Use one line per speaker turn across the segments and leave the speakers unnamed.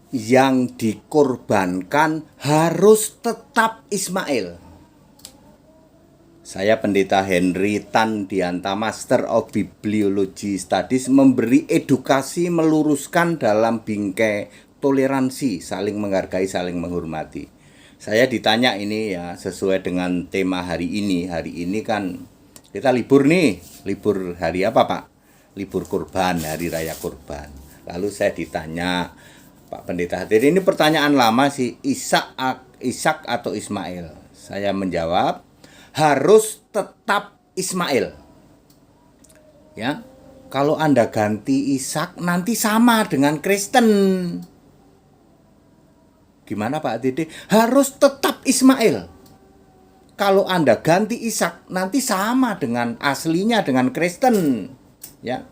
yang dikorbankan harus tetap Ismail. Saya Pendeta Henry Tandianta, Master of Bibliology Studies, memberi edukasi meluruskan dalam bingkai toleransi, saling menghargai, saling menghormati. Saya ditanya ini ya, sesuai dengan tema hari ini. Hari ini kan kita libur nih. Libur hari apa, Pak? Libur kurban, hari raya kurban. Lalu saya ditanya, Pak Pendeta Hadir, ini pertanyaan lama sih, Ishak atau Ismail? Saya menjawab, harus tetap Ismail. Ya. Kalau Anda ganti Ishak nanti sama dengan Kristen. Gimana Pak Dede? Harus tetap Ismail. Kalau Anda ganti Ishak nanti sama dengan aslinya dengan Kristen. Ya.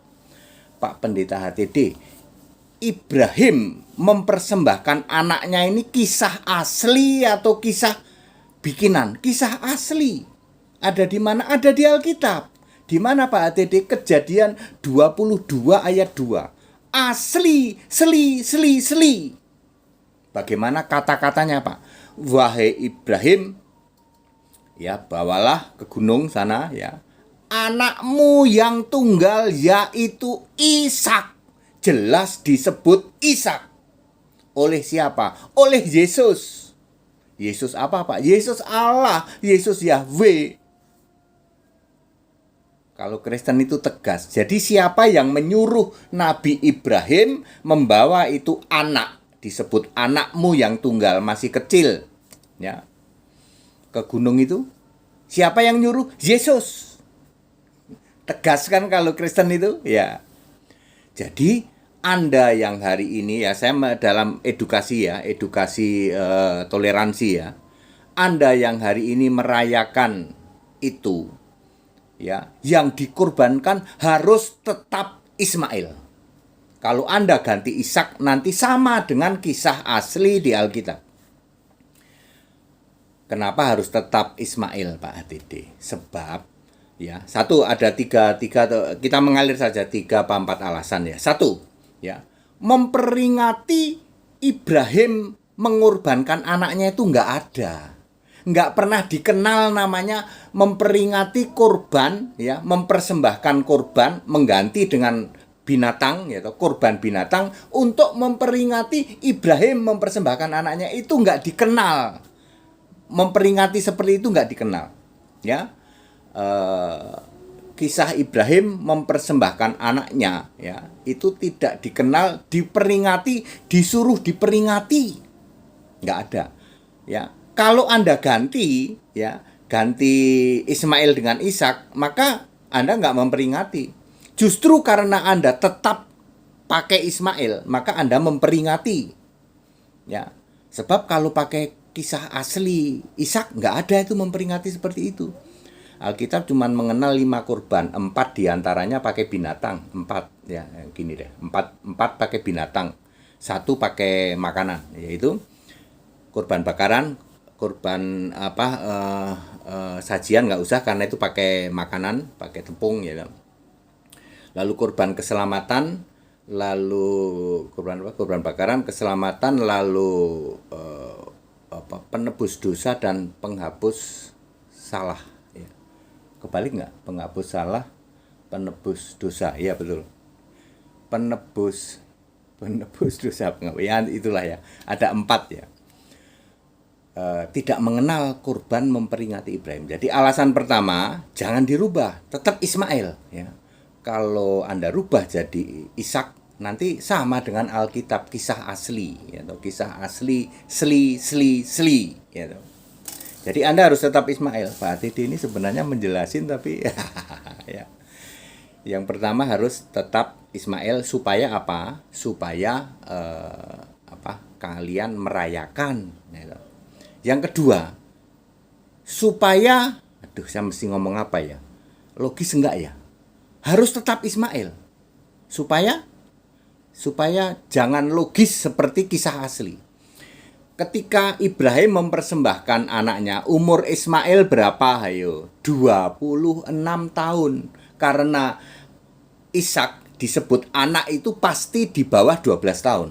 Pak Pendeta HTD, Ibrahim mempersembahkan anaknya ini kisah asli atau kisah bikinan? Kisah asli. Ada di mana? Ada di Alkitab. Di mana Pak HTD? Kejadian 22 ayat 2. Asli, seli. Bagaimana kata-katanya Pak? Wahai Ibrahim, ya bawalah ke gunung sana ya. Anakmu yang tunggal yaitu Ishak. Jelas disebut Ishak. Oleh siapa? Oleh Yesus. Yesus apa Pak? Yesus Allah, Yesus Yahweh. Kalau Kristen itu tegas. Jadi siapa yang menyuruh Nabi Ibrahim membawa itu anak, disebut anakmu yang tunggal masih kecil, ya, ke gunung itu? Siapa yang nyuruh? Yesus. Tegas kan kalau Kristen itu? Ya. Jadi Anda yang hari ini ya, saya dalam edukasi ya, edukasi toleransi ya. Anda yang hari ini merayakan itu ya, yang dikorbankan harus tetap Ismail. Kalau Anda ganti Ishak nanti sama dengan kisah asli di Alkitab. Kenapa harus tetap Ismail Pak HTD? Sebab ya, satu ada tiga kita mengalir saja 3 apa 4 alasan ya. Satu, ya, memperingati Ibrahim mengorbankan anaknya itu nggak ada. Nggak pernah dikenal namanya memperingati korban, ya, mempersembahkan korban, mengganti dengan binatang, ya, korban binatang untuk memperingati Ibrahim mempersembahkan anaknya, itu nggak dikenal. Memperingati seperti itu nggak dikenal, ya. Kisah Ibrahim mempersembahkan anaknya ya, itu tidak dikenal, diperingati, disuruh diperingati, nggak ada ya. Kalau Anda ganti ya, ganti Ismail dengan Ishak, maka Anda nggak memperingati. Justru karena Anda tetap pakai Ismail, maka Anda memperingati ya. Sebab kalau pakai kisah asli Ishak, nggak ada itu memperingati seperti itu. Alkitab cuma mengenal 5 kurban, 4 diantaranya pakai binatang, 4 ya, gini deh, 4 pakai binatang, 1 pakai makanan, yaitu kurban bakaran, kurban sajian nggak usah karena itu pakai makanan, pakai tepung ya. Lalu kurban keselamatan, lalu kurban bakaran, keselamatan, lalu penebus dosa dan penghapus salah. Kebalik nggak? Penghapus salah, penebus dosa. Iya betul. Penebus dosa, ya itulah ya. Ada 4 ya. Tidak mengenal kurban memperingati Ibrahim. Jadi alasan pertama, jangan dirubah, tetap Ismail ya. Kalau Anda rubah jadi Ishak, nanti sama dengan Alkitab kisah asli ya, atau kisah asli seli ya. Jadi Anda harus tetap Ismail. Pak Tidi ini sebenarnya menjelasin tapi ya. Yang pertama harus tetap Ismail supaya apa? Supaya kalian merayakan. Ya. Yang kedua, supaya, saya mesti ngomong apa ya? Logis enggak ya? Harus tetap Ismail. Supaya jangan logis seperti kisah asli. Ketika Ibrahim mempersembahkan anaknya, umur Ismail berapa? Ayo, 26 tahun. Karena Ishak disebut anak itu pasti di bawah 12 tahun.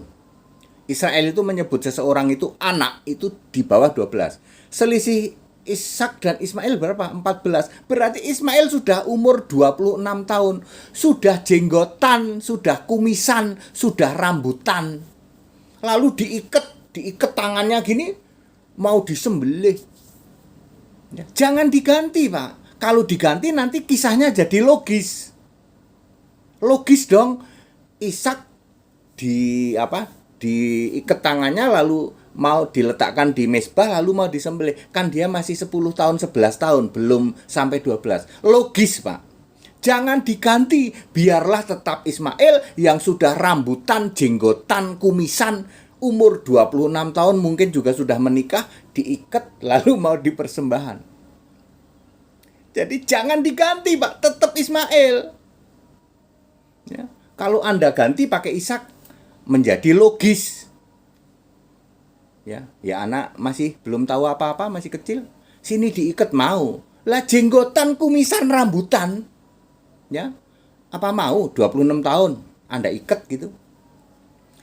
Israel itu menyebut seseorang itu anak itu di bawah 12. Selisih Ishak dan Ismail berapa? 14. Berarti Ismail sudah umur 26 tahun. Sudah jenggotan, sudah kumisan, sudah rambutan. Lalu diikat tangannya gini, mau disembelih. Jangan diganti, Pak. Kalau diganti nanti kisahnya jadi logis. Logis dong. Ishak diikat tangannya lalu mau diletakkan di mezbah lalu mau disembelih. Kan dia masih 10 tahun, 11 tahun, belum sampai 12. Logis, Pak. Jangan diganti, biarlah tetap Ismail yang sudah rambutan, jenggotan, kumisan, umur 26 tahun, mungkin juga sudah menikah, diikat lalu mau dipersembahkan. Jadi jangan diganti, Pak, tetap Ismail. Ya. Kalau Anda ganti pakai Ishak menjadi logis. Ya anak masih belum tahu apa-apa, masih kecil. Sini diikat mau. Lah jenggotan, kumisan, rambutan. Ya. Apa mau 26 tahun Anda ikat gitu?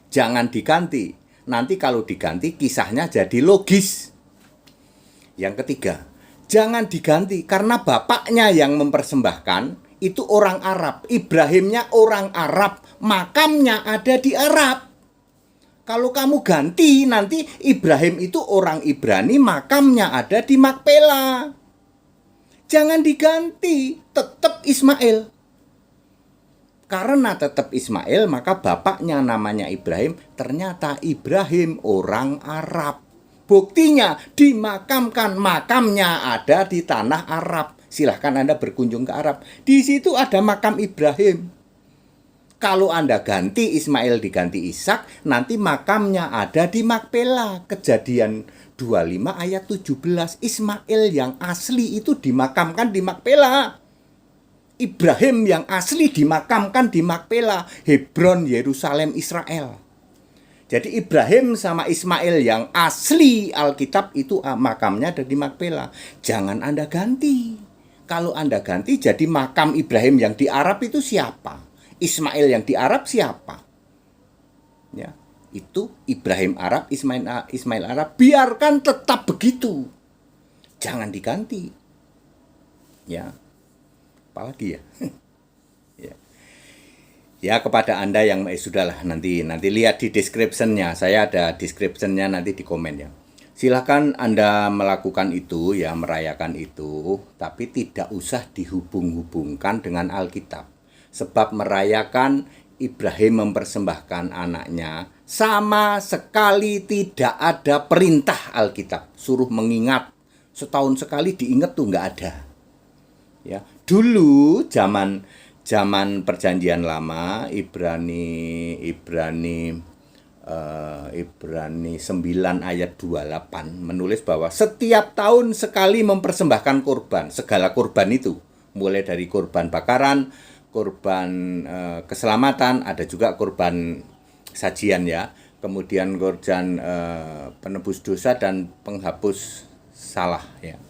Jangan diganti. Nanti kalau diganti kisahnya jadi logis. Yang ketiga, jangan diganti karena bapaknya yang mempersembahkan itu orang Arab. Ibrahimnya orang Arab, makamnya ada di Arab. Kalau kamu ganti, nanti Ibrahim itu orang Ibrani, makamnya ada di Makpela. Jangan diganti, tetap Ismail. Karena tetap Ismail, maka bapaknya namanya Ibrahim, ternyata Ibrahim orang Arab. Buktinya dimakamkan, makamnya ada di tanah Arab. Silahkan Anda berkunjung ke Arab. Di situ ada makam Ibrahim. Kalau Anda ganti Ismail diganti Ishak, nanti makamnya ada di Makpela. Kejadian 25 ayat 17. Ismail yang asli itu dimakamkan di Makpela. Ibrahim yang asli dimakamkan di Makpela, Hebron, Yerusalem, Israel. Jadi Ibrahim sama Ismail yang asli Alkitab itu makamnya ada di Makpela. Jangan Anda ganti. Kalau Anda ganti jadi makam Ibrahim yang di Arab itu siapa? Ismail yang di Arab siapa? Ya, itu Ibrahim Arab, Ismail Arab. Biarkan tetap begitu. Jangan diganti. Ya. Apalagi ya? Ya kepada Anda yang sudahlah nanti lihat di description-nya. Saya ada description-nya nanti di komen ya. Silahkan Anda melakukan itu ya, merayakan itu, tapi tidak usah dihubung-hubungkan dengan Alkitab. Sebab merayakan Ibrahim mempersembahkan anaknya sama sekali tidak ada perintah Alkitab. Suruh mengingat, setahun sekali diingat tuh nggak ada. Ya, dulu zaman perjanjian lama Ibrani 9 ayat 28 menulis bahwa setiap tahun sekali mempersembahkan korban, segala korban itu, mulai dari korban bakaran, korban keselamatan, ada juga korban sajian ya, kemudian korban penebus dosa dan penghapus salah ya.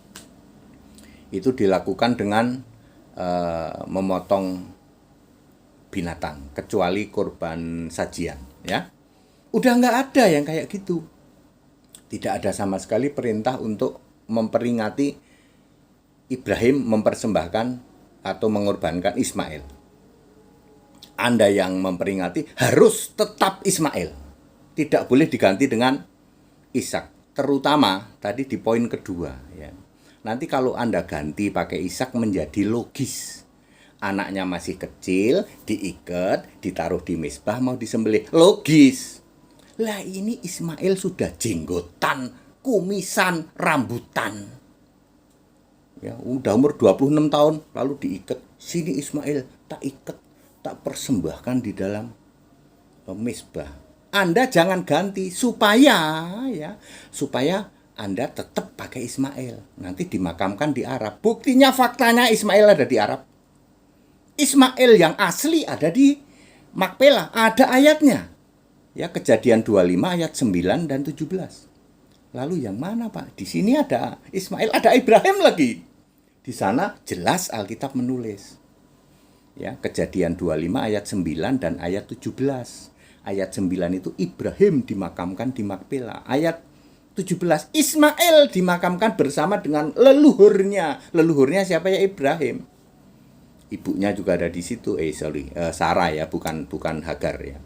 Itu dilakukan dengan memotong binatang, kecuali korban sajian ya. Udah nggak ada yang kayak gitu. Tidak ada sama sekali perintah untuk memperingati Ibrahim mempersembahkan atau mengorbankan Ismail. Anda yang memperingati harus tetap Ismail. Tidak boleh diganti dengan Ishak. Terutama tadi di poin kedua ya. Nanti kalau Anda ganti pakai Ishak menjadi logis. Anaknya masih kecil, diikat, ditaruh di mezbah mau disembelih. Logis. Lah ini Ismail sudah jenggotan, kumisan, rambutan. Ya, udah umur 26 tahun lalu diikat. Sini Ismail tak ikat, tak persembahkan di dalam mezbah. Anda jangan ganti supaya Anda tetap pakai Ismail. Nanti dimakamkan di Arab. Buktinya faktanya Ismail ada di Arab. Ismail yang asli ada di Makpela, ada ayatnya. Ya, Kejadian 25 ayat 9 dan 17. Lalu yang mana, Pak? Di sini ada Ismail, ada Ibrahim lagi. Di sana jelas Alkitab menulis. Ya, Kejadian 25 ayat 9 dan ayat 17. Ayat 9 itu Ibrahim dimakamkan di Makpela. Ayat 17 Ismail dimakamkan bersama dengan leluhurnya. Leluhurnya siapa ya? Ibrahim. Ibunya juga ada di situ. Sarah ya, bukan Hagar ya.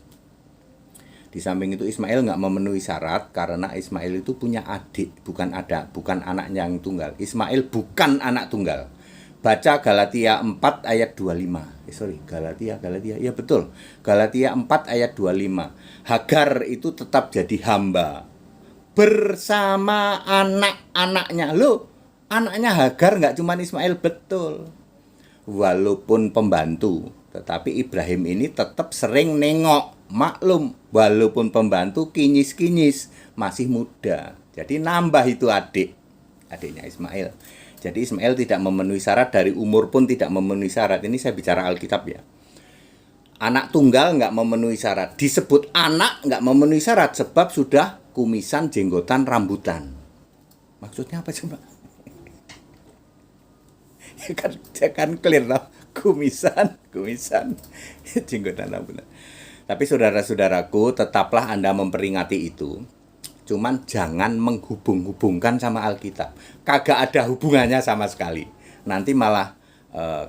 Di samping itu Ismail nggak memenuhi syarat karena Ismail itu punya adik, bukan anaknya yang tunggal. Ismail bukan anak tunggal. Baca Galatia 4 ayat 25. Galatia. Ya betul. Galatia 4 ayat 25. Hagar itu tetap jadi hamba bersama anak-anaknya. Loh, anaknya Hagar nggak cuma Ismail, betul. Walaupun pembantu, tetapi Ibrahim ini tetap sering nengok. Maklum, walaupun pembantu kinyis-kinyis, masih muda. Jadi nambah itu adiknya Ismail. Jadi Ismail tidak memenuhi syarat, dari umur pun tidak memenuhi syarat. Ini saya bicara Alkitab ya. Anak tunggal nggak memenuhi syarat. Disebut anak nggak memenuhi syarat sebab sudah kumisan, jenggotan, rambutan. Maksudnya apa coba? ya kan clear lah. Kumisan, jenggotan, rambutan. Tapi saudara-saudaraku, tetaplah Anda memperingati itu. Cuman jangan menghubung-hubungkan sama Alkitab. Kagak ada hubungannya sama sekali. Nanti malah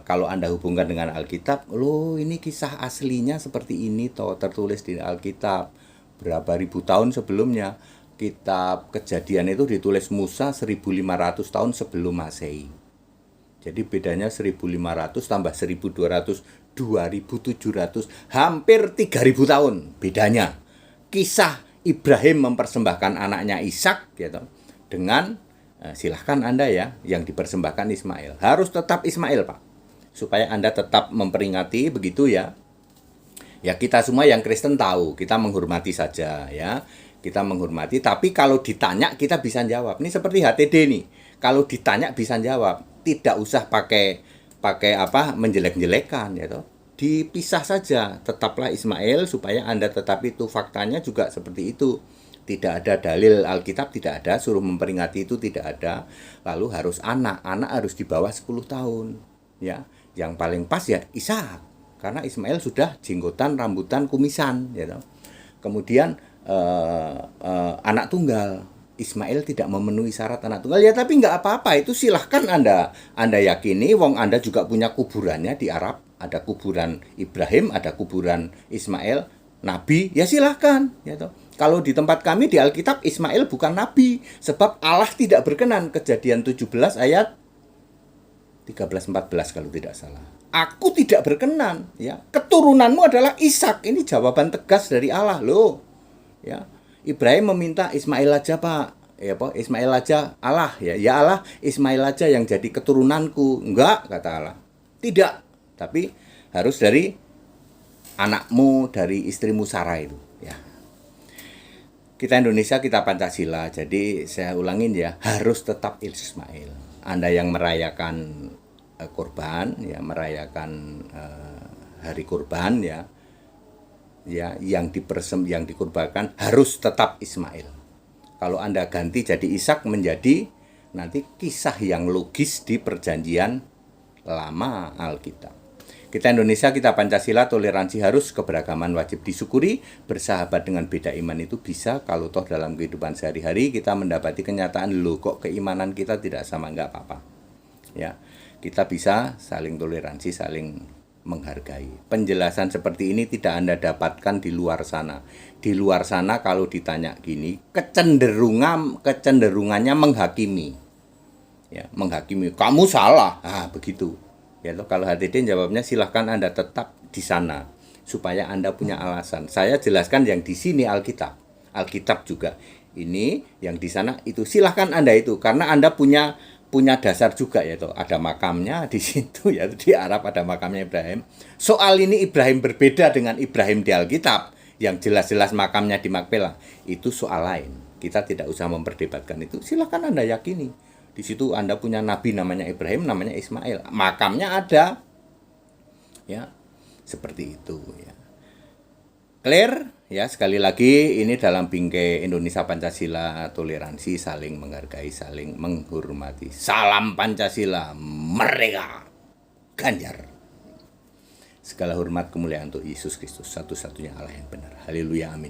kalau Anda hubungkan dengan Alkitab, loh ini kisah aslinya seperti ini toh, tertulis di Alkitab. Berapa ribu tahun sebelumnya. Kitab Kejadian itu ditulis Musa 1500 tahun sebelum Masehi. Jadi bedanya 1500 tambah 1200, 2700, hampir 3000 tahun bedanya. Kisah Ibrahim mempersembahkan anaknya Ishak gitu, dengan silahkan Anda ya, yang dipersembahkan Ismail. Harus tetap Ismail, Pak. Supaya Anda tetap memperingati begitu ya. Ya kita semua yang Kristen tahu, kita menghormati saja ya. Kita menghormati, tapi kalau ditanya kita bisa jawab. Ini seperti HTD nih. Kalau ditanya bisa jawab. Tidak usah pakai menjelek-jelekan ya toh. Dipisah saja, tetaplah Ismail supaya Anda tetap itu. Faktanya juga seperti itu. Tidak ada dalil Alkitab, tidak ada, suruh memperingati itu tidak ada. Lalu harus anak harus di bawah 10 tahun. Ya, yang paling pas ya Ishak. Karena Ismail sudah jenggotan, rambutan, kumisan ya toh. Kemudian anak tunggal. Ismail tidak memenuhi syarat anak tunggal ya, tapi nggak apa-apa, itu silahkan Anda yakini. Wong Anda juga punya kuburannya di Arab, ada kuburan Ibrahim, ada kuburan Ismail, Nabi, ya silahkan ya toh. Kalau di tempat kami di Alkitab Ismail bukan Nabi, sebab Allah tidak berkenan. Kejadian 17 ayat 13-14 kalau tidak salah. Aku tidak berkenan ya. Keturunanmu adalah Ishak. Ini jawaban tegas dari Allah loh. Ya. Ibrahim meminta Ismail aja, Pak. Ya, Pak, Ismail aja Allah ya. Ya Allah, Ismail aja yang jadi keturunanku. Enggak, kata Allah. Tidak, tapi harus dari anakmu, dari istrimu Sarah itu, ya. Kita Indonesia, kita Pancasila. Jadi saya ulangin ya, harus tetap Ismail. Anda yang merayakan kurban ya, merayakan hari kurban ya, yang dikurbankan harus tetap Ismail. Kalau Anda ganti jadi Ishak, menjadi nanti kisah yang logis di perjanjian lama Alkitab. Kita Indonesia, kita Pancasila, toleransi harus, keberagaman wajib disyukuri, bersahabat dengan beda iman itu bisa. Kalau toh dalam kehidupan sehari-hari kita mendapati kenyataan, loh kok keimanan kita tidak sama, enggak apa-apa. Ya, kita bisa saling toleransi, saling menghargai. Penjelasan seperti ini tidak Anda dapatkan di luar sana. Di luar sana kalau ditanya gini, kecenderungannya menghakimi. Ya, menghakimi, kamu salah. Begitu. Ya, kalau HTD jawabnya silahkan Anda tetap di sana supaya Anda punya alasan. Saya jelaskan yang di sini Alkitab juga. Ini yang di sana itu silahkan Anda itu, karena Anda punya dasar juga ya toh. Ada makamnya di situ ya, di Arab ada makamnya Ibrahim. Soal ini Ibrahim berbeda dengan Ibrahim di Alkitab yang jelas-jelas makamnya di Makpela. Itu soal lain. Kita tidak usah memperdebatkan itu. Silakan Anda yakini. Di situ Anda punya nabi namanya Ibrahim, namanya Ismail. Makamnya ada. Ya. Seperti itu ya. Clear? Ya, sekali lagi ini dalam bingkai Indonesia Pancasila, toleransi, saling menghargai, saling menghormati. Salam Pancasila, merdeka, Ganjar. Segala hormat kemuliaan untuk Yesus Kristus, satu-satunya Allah yang benar. Haleluya, amin.